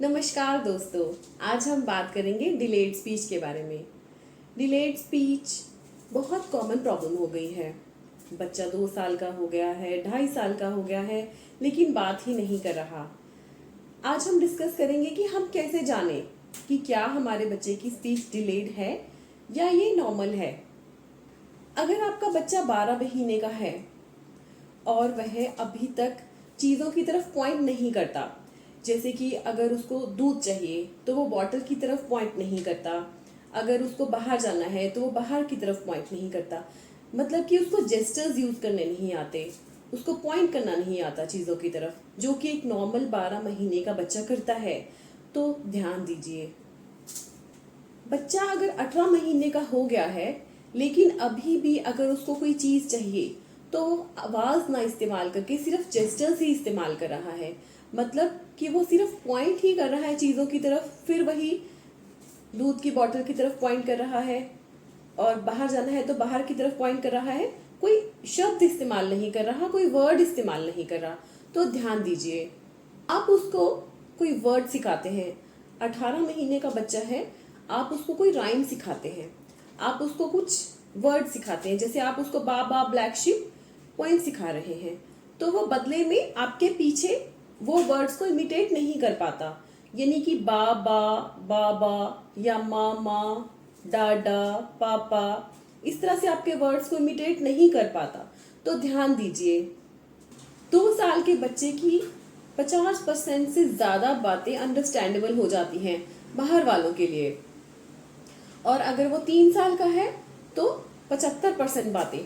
नमस्कार दोस्तों। आज हम बात करेंगे डिलेड स्पीच के बारे में। डिलेड स्पीच बहुत कॉमन प्रॉब्लम हो गई है। बच्चा 2 साल का हो गया है, 2.5 साल का हो गया है, लेकिन बात ही नहीं कर रहा। आज हम डिस्कस करेंगे कि हम कैसे जानें कि क्या हमारे बच्चे की स्पीच डिलेड है या ये नॉर्मल है। अगर आपका बच्चा 12 महीने का है और वह अभी तक चीज़ों की तरफ पॉइंट नहीं करता, जैसे कि अगर उसको दूध चाहिए तो वो बॉटल की तरफ पॉइंट नहीं करता, अगर उसको बाहर जाना है तो वो बाहर की तरफ पॉइंट नहीं करता, मतलब कि उसको जेस्टर्स यूज करने नहीं आते, उसको पॉइंट करना नहीं आता चीज़ों की तरफ, जो कि एक नॉर्मल 12 महीने का बच्चा करता है, तो ध्यान दीजिए। बच्चा अगर 18 महीने का हो गया है लेकिन अभी भी अगर उसको कोई चीज़ चाहिए तो आवाज़ ना इस्तेमाल करके सिर्फ जेस्चर्स ही इस्तेमाल कर रहा है, मतलब कि वो सिर्फ पॉइंट ही कर रहा है चीज़ों की तरफ, फिर वही दूध की बोतल की तरफ पॉइंट कर रहा है और बाहर जाना है तो बाहर की तरफ पॉइंट कर रहा है, कोई शब्द इस्तेमाल नहीं कर रहा, कोई वर्ड इस्तेमाल नहीं कर रहा। तो ध्यान दीजिए, आप उसको कोई वर्ड सिखाते हैं। 18 महीने का बच्चा है, आप उसको कोई राइम सिखाते हैं, आप उसको कुछ वर्ड सिखाते हैं, जैसे आप उसको बा बा ब्लैक शिप पॉइंट सिखा रहे हैं, तो वो बदले में आपके पीछे वो वर्ड्स को इमिटेट नहीं कर पाता, यानी कि बा बा, बाबा या मामा, डाडा, पापा, इस तरह से आपके वर्ड्स को इमिटेट नहीं कर पाता। तो ध्यान दीजिए, 2 साल के बच्चे की 50% से ज्यादा बातें अंडरस्टैंडेबल हो जाती हैं बाहर वालों के लिए, और अगर वो 3 साल का है तो 75% बातें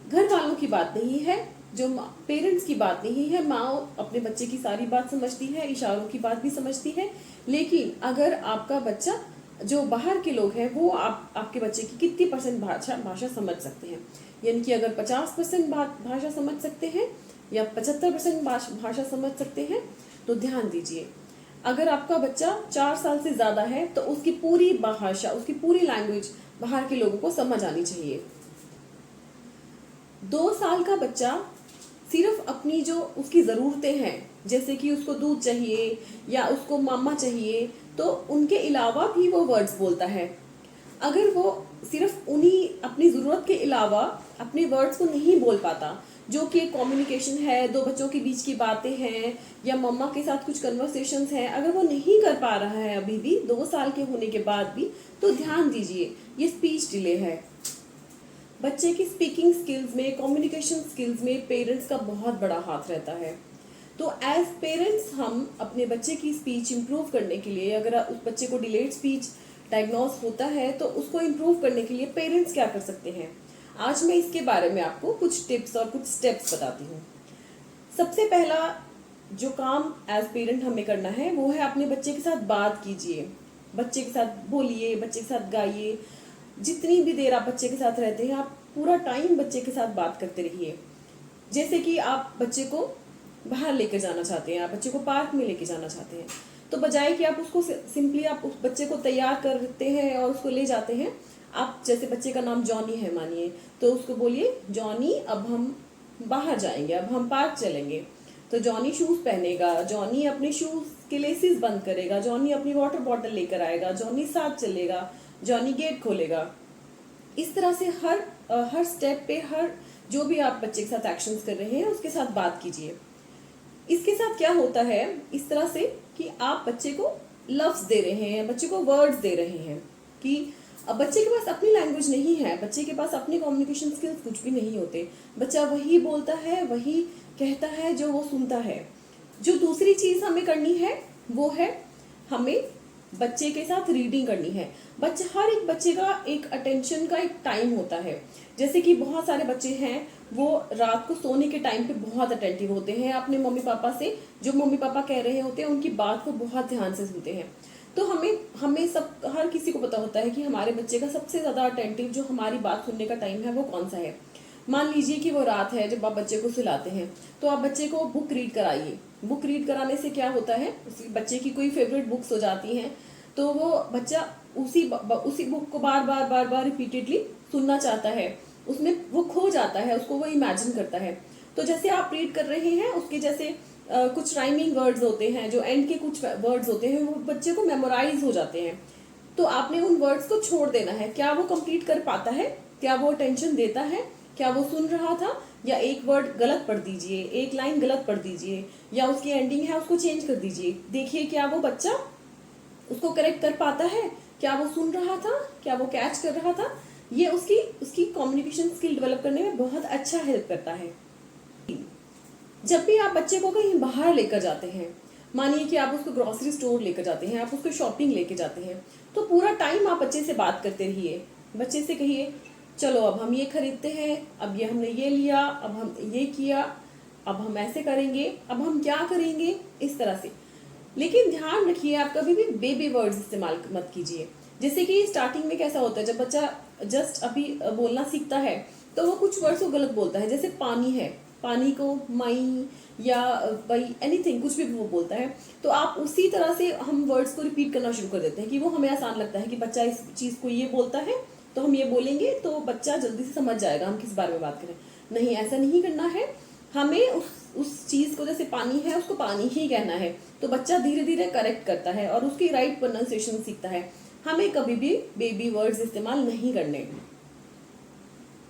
घर वालों की बात नहीं है, जो पेरेंट्स की बात नहीं है। माँ अपने बच्चे की सारी बात समझती है, इशारों की बात भी समझती है, लेकिन अगर आपका बच्चा, जो बाहर के लोग हैं, वो आपके बच्चे की कितनी परसेंट भाषा समझ सकते हैं, यानी कि अगर 50% भाषा समझ सकते हैं या 75% भाषा समझ सकते हैं, तो ध्यान दीजिए, अगर आपका बच्चा 4 साल से ज्यादा है तो उसकी पूरी भाषा, उसकी पूरी लैंग्वेज बाहर के लोगों को समझ आनी चाहिए। 2 साल का बच्चा सिर्फ अपनी जो उसकी ज़रूरतें हैं, जैसे कि उसको दूध चाहिए या उसको मामा चाहिए, तो उनके अलावा भी वो वर्ड्स बोलता है। अगर वो सिर्फ उन्हीं अपनी ज़रूरत के अलावा अपने वर्ड्स को नहीं बोल पाता, जो कि एक कम्युनिकेशन है, दो बच्चों के बीच की बातें हैं या मम्मा के साथ कुछ कन्वर्सेशंस हैं, अगर वो नहीं कर पा रहा है अभी भी 2 साल के होने के बाद भी, तो ध्यान दीजिए, ये स्पीच डिले है। बच्चे की स्पीकिंग स्किल्स में, कम्युनिकेशन स्किल्स में पेरेंट्स का बहुत बड़ा हाथ रहता है। तो एज पेरेंट्स हम अपने बच्चे की स्पीच इम्प्रूव करने के लिए, अगर उस बच्चे को डिलेड स्पीच डायग्नोस होता है तो उसको इम्प्रूव करने के लिए पेरेंट्स क्या कर सकते हैं, आज मैं इसके बारे में आपको कुछ टिप्स और कुछ स्टेप्स बताती हूँ। सबसे पहला जो काम एज पेरेंट हमें करना है वो है अपने बच्चे के साथ बात कीजिए, बच्चे के साथ बोलिए, बच्चे के साथ गाइए। जितनी भी देर आप बच्चे के साथ रहते हैं, आप पूरा टाइम बच्चे के साथ बात करते रहिए। जैसे कि आप बच्चे को बाहर लेकर जाना चाहते हैं, आप बच्चे को पार्क में लेके जाना चाहते हैं, तो बजाय कि आप उसको सिंपली आप उस बच्चे को तैयार करते हैं और उसको ले जाते हैं, आप जैसे बच्चे का नाम जॉनी है मानिए, तो उसको बोलिए जॉनी अब हम बाहर जाएंगे, अब हम पार्क चलेंगे। तो जॉनी शूज पहनेगा, जॉनी अपने शूज के लेसिस बंद करेगा, जॉनी अपनी वाटर बॉटल लेकर आएगा, जॉनी साथ चलेगा, जॉनी गेट खोलेगा। इस तरह से हर स्टेप पे, हर जो भी आप बच्चे के साथ एक्शंस कर रहे हैं उसके साथ बात कीजिए। इसके साथ क्या होता है, इस तरह से कि आप बच्चे को लफ्ज दे रहे हैं, बच्चे को वर्ड्स दे रहे हैं, कि अब बच्चे के पास अपनी लैंग्वेज नहीं है, बच्चे के पास अपने कम्युनिकेशन स्किल्स कुछ भी नहीं होते, बच्चा वही बोलता है, वही कहता है जो वो सुनता है। जो दूसरी चीज हमें करनी है वो है हमें बच्चे के साथ रीडिंग करनी है। बच्चे, हर एक बच्चे का एक अटेंशन का एक टाइम होता है, जैसे कि बहुत सारे बच्चे हैं वो रात को सोने के टाइम पे बहुत अटेंटिव होते हैं, अपने मम्मी पापा से जो मम्मी पापा कह रहे होते हैं उनकी बात को बहुत ध्यान से सुनते हैं। तो हमें हमें सब, हर किसी को पता होता है कि हमारे बच्चे का सबसे ज्यादा अटेंटिव जो हमारी बात सुनने का टाइम है वो कौन सा है। मान लीजिए कि वो रात है जब आप बच्चे को सुलाते हैं, तो आप बच्चे को बुक रीड कराइए। बुक रीड कराने से क्या होता है, बच्चे की कोई फेवरेट बुक्स हो जाती हैं, तो वो बच्चा उसी बुक को बार बार रिपीटेडली सुनना चाहता है, उसमें वो खो जाता है, उसको वो इमेजिन करता है। तो जैसे आप रीड कर रहे हैं उसके जैसे कुछ राइमिंग वर्ड्स होते हैं, जो एंड के कुछ वर्ड्स होते हैं वो बच्चे को मेमोराइज हो जाते हैं। तो आपने उन वर्ड्स को छोड़ देना है। क्या वो कंप्लीट कर पाता है, क्या वो अटेंशन देता है, क्या वो सुन रहा था, या एक वर्ड गलत पढ़ दीजिए, एक लाइन गलत पढ़ दीजिए, या उसकी एंडिंग है उसको चेंज कर दीजिए। देखिए क्या वो बच्चा उसको करेक्ट कर पाता है, क्या वो सुन रहा था, क्या वो कैच कर रहा था। ये उसकी उसकी कम्युनिकेशन स्किल डेवलप करने में बहुत अच्छा हेल्प करता है। जब भी आप बच्चे को कहीं बाहर लेकर जाते हैं, मानिए कि आप उसको ग्रोसरी स्टोर लेकर जाते हैं, आप उसको शॉपिंग लेके जाते हैं, तो पूरा टाइम आप बच्चे से बात करते रहिए। बच्चे से कहिए चलो अब हम ये खरीदते हैं, अब ये हमने ये लिया, अब हम ये किया, अब हम ऐसे करेंगे, अब हम क्या करेंगे, इस तरह से। लेकिन ध्यान रखिए आप कभी भी बेबी वर्ड्स इस्तेमाल मत कीजिए। जैसे कि स्टार्टिंग में कैसा होता है, जब बच्चा जस्ट अभी बोलना सीखता है तो वो कुछ वर्ड्स को गलत बोलता है। जैसे पानी है, पानी को मई या बई एनीथिंग कुछ भी वो बोलता है, तो आप उसी तरह से हम वर्ड्स को रिपीट करना शुरू कर देते हैं कि वो हमें आसान लगता है कि बच्चा इस चीज़ को ये बोलता है तो हम ये बोलेंगे, तो बच्चा जल्दी से समझ जाएगा हम किस बारे में बात करें। नहीं, ऐसा नहीं करना है। हमें उस चीज़ को, जैसे पानी है उसको पानी ही कहना है, तो बच्चा धीरे धीरे करेक्ट करता है और उसकी राइट प्रोनाउंसिएशन सीखता है। हमें कभी भी बेबी वर्ड्स इस्तेमाल नहीं करने।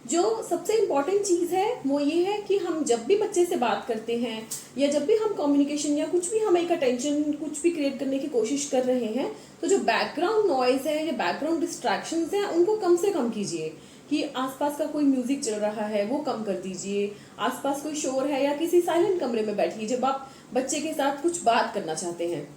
जो सबसे इम्पॉर्टेंट चीज़ है वो ये है कि हम जब भी बच्चे से बात करते हैं या जब भी हम कम्युनिकेशन या कुछ भी हम एक अटेंशन कुछ भी क्रिएट करने की कोशिश कर रहे हैं, तो जो बैकग्राउंड नॉइज है या बैकग्राउंड डिस्ट्रैक्शंस हैं उनको कम से कम कीजिए। कि आसपास का कोई म्यूजिक चल रहा है वो कम कर दीजिए, आसपास कोई शोर है, या किसी साइलेंट कमरे में बैठिए जब आप बच्चे के साथ कुछ बात करना चाहते हैं।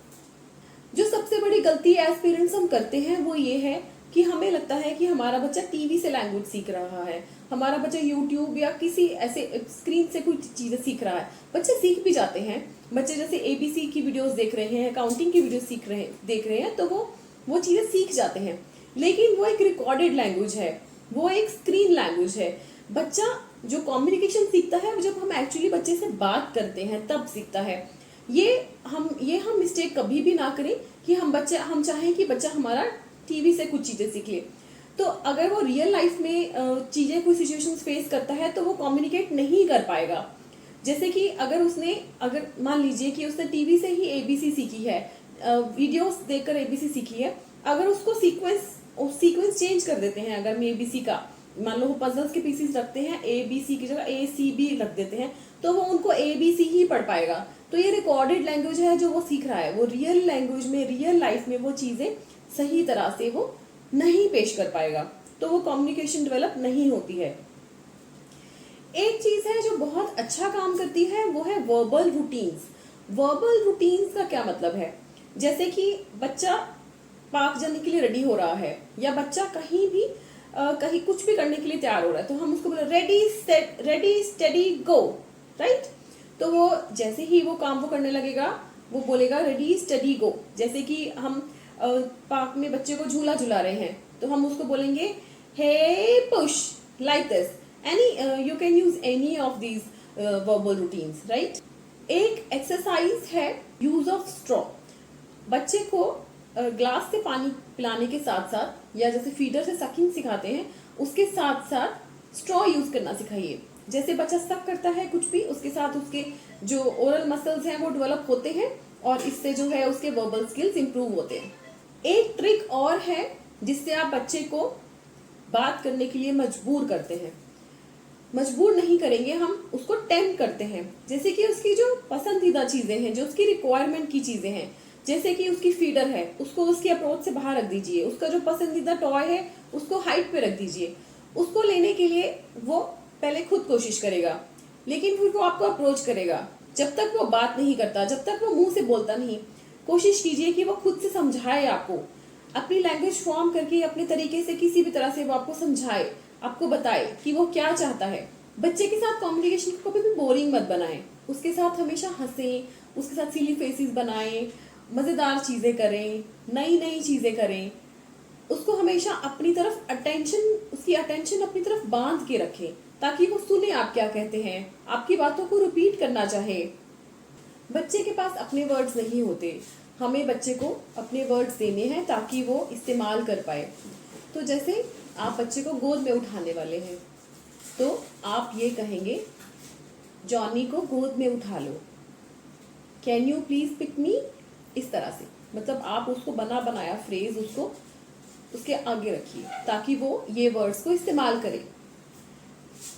जो सबसे बड़ी गलती एज पेरेंट्स हम करते हैं वो ये है कि हमें लगता है कि हमारा बच्चा टीवी से लैंग्वेज सीख रहा है, हमारा बच्चा यूट्यूब या किसी ऐसे स्क्रीन से कुछ चीजें सीख रहा है। बच्चे सीख भी जाते हैं, बच्चे जैसे एबीसी की वीडियोस देख रहे हैं, काउंटिंग की वीडियोस देख रहे हैं, तो वो चीजें सीख जाते हैं। लेकिन वो एक रिकॉर्डेड लैंग्वेज है, वो एक स्क्रीन लैंग्वेज है। बच्चा जो कम्युनिकेशन सीखता है जब हम एक्चुअली बच्चे से बात करते हैं तब सीखता है। ये हम मिस्टेक कभी भी ना करें कि हम चाहें कि बच्चा हमारा टीवी से कुछ चीजें सीख ले। तो अगर वो रियल लाइफ में चीजें कोई सिचुएशंस फेस करता है तो वो कम्युनिकेट नहीं कर पाएगा। जैसे कि अगर मान लीजिए कि उसने टीवी से ही एबीसी सीखी है, वीडियोस देखकर एबीसी सीखी है, अगर उसको सीक्वेंस चेंज कर देते हैं, अगर हम एबीसी का मान लो वो पजल्स के पीसेस रखते हैं, एबीसी की जगह ACB रख देते हैं, तो वो उनको ABC ही पढ़ पाएगा। तो ये रिकॉर्डेड लैंग्वेज है जो वो सीख रहा है, वो रियल लैंग्वेज में रियल लाइफ में वो चीजें सही तरह से वो नहीं पेश कर पाएगा, तो वो कम्युनिकेशन डेवलप नहीं होती है। एक चीज है जो बहुत अच्छा काम करती है वो है वर्बल रूटीन्स। वर्बल रूटीन्स का क्या मतलब है, जैसे कि बच्चा पार्क जाने के लिए रेडी हो रहा है या बच्चा कहीं कुछ भी करने के लिए तैयार हो रहा है, तो हम उसको बोले रेडी स्टेडी गो, राइट। तो वो जैसे ही वो काम वो करने लगेगा वो बोलेगा रेडी स्टेडी गो। जैसे कि हम पार्क में बच्चे को झूला झुला रहे हैं तो हम उसको बोलेंगे hey push like this. You can use any of these verbal routines, right. एक एक्सरसाइज है यूज ऑफ स्ट्रॉ। बच्चे को ग्लास से पानी पिलाने के साथ साथ या जैसे फीडर से सकिंग सिखाते हैं उसके साथ साथ स्ट्रॉ यूज करना सिखाइए। जैसे बच्चा सक करता है कुछ भी, उसके साथ उसके जो ओरल मसल्स हैं वो डेवलप होते हैं और इससे जो है उसके वर्बल स्किल्स इंप्रूव होते हैं। एक ट्रिक और है जिससे आप बच्चे को बात करने के लिए मजबूर करते हैं। मजबूर नहीं करेंगे, हम उसको टेम्प्ट करते हैं। जैसे कि उसकी जो पसंदीदा चीजें हैं, जो उसकी रिक्वायरमेंट की चीजें हैं, जैसे कि उसकी फीडर है उसको उसकी अप्रोच से बाहर रख दीजिए, उसका जो पसंदीदा टॉय है उसको हाइट पे रख दीजिए। उसको लेने के लिए वो पहले खुद कोशिश करेगा, लेकिन फिर वो आपको अप्रोच करेगा। जब तक वो बात नहीं करता, जब तक वो मुंह से बोलता नहीं, कोशिश कीजिए कि वो खुद से समझाए आपको, अपनी लैंग्वेज फॉर्म करके अपने तरीके से किसी भी तरह से वो आपको समझाए, आपको बताए कि वो क्या चाहता है। बच्चे के साथ कम्युनिकेशन को कभी भी बोरिंग मत बनाएं, उसके साथ हमेशा हंसें, उसके साथ सिली फेसेस बनाएं, मजेदार चीजें करें, नई नई चीजें करें। उसको हमेशा अपनी तरफ उसकी अटेंशन अपनी तरफ बांध के रखें ताकि वो सुने आप क्या कहते हैं, आपकी बातों को रिपीट करना चाहे। बच्चे के पास अपने वर्ड्स नहीं होते, हमें बच्चे को अपने वर्ड्स देने हैं ताकि वो इस्तेमाल कर पाए। तो जैसे आप बच्चे को गोद में उठाने वाले हैं तो आप ये कहेंगे जॉनी को गोद में उठा लो, can you please pick me, इस तरह से। मतलब आप उसको बना बनाया फ्रेज उसको उसके आगे रखिए ताकि वो ये वर्ड्स को इस्तेमाल करे।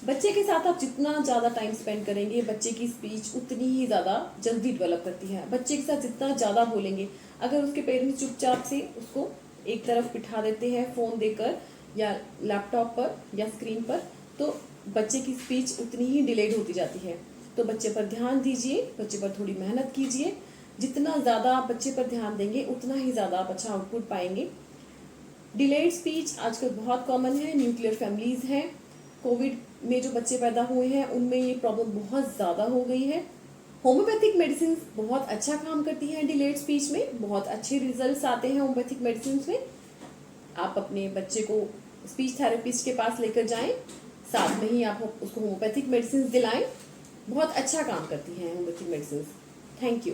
बच्चे के साथ आप जितना ज़्यादा टाइम स्पेंड करेंगे बच्चे की स्पीच उतनी ही ज़्यादा जल्दी डेवलप करती है। बच्चे के साथ जितना ज़्यादा बोलेंगे, अगर उसके पेरेंट्स चुपचाप से उसको एक तरफ बिठा देते हैं फ़ोन देकर या लैपटॉप पर या स्क्रीन पर, तो बच्चे की स्पीच उतनी ही डिलेड होती जाती है। तो बच्चे पर ध्यान दीजिए, बच्चे पर थोड़ी मेहनत कीजिए। जितना ज़्यादा आप बच्चे पर ध्यान देंगे उतना ही ज़्यादा आप अच्छा आउटपुट पाएंगे। डिलेड स्पीच आजकल बहुत कॉमन है, न्यूक्लियर फैमिलीज़ हैं। कोविड में जो बच्चे पैदा हुए हैं उनमें ये प्रॉब्लम बहुत ज़्यादा हो गई है। होम्योपैथिक मेडिसिन बहुत अच्छा काम करती हैं डिलेड स्पीच में, बहुत अच्छे रिजल्ट्स आते हैं होम्योपैथिक मेडिसिन में। आप अपने बच्चे को स्पीच थेरेपिस्ट के पास लेकर जाएं, साथ में ही आप उसको होम्योपैथिक मेडिसिन दिलाएं। बहुत अच्छा काम करती हैं होम्योपैथिक मेडिसिन। Thank you.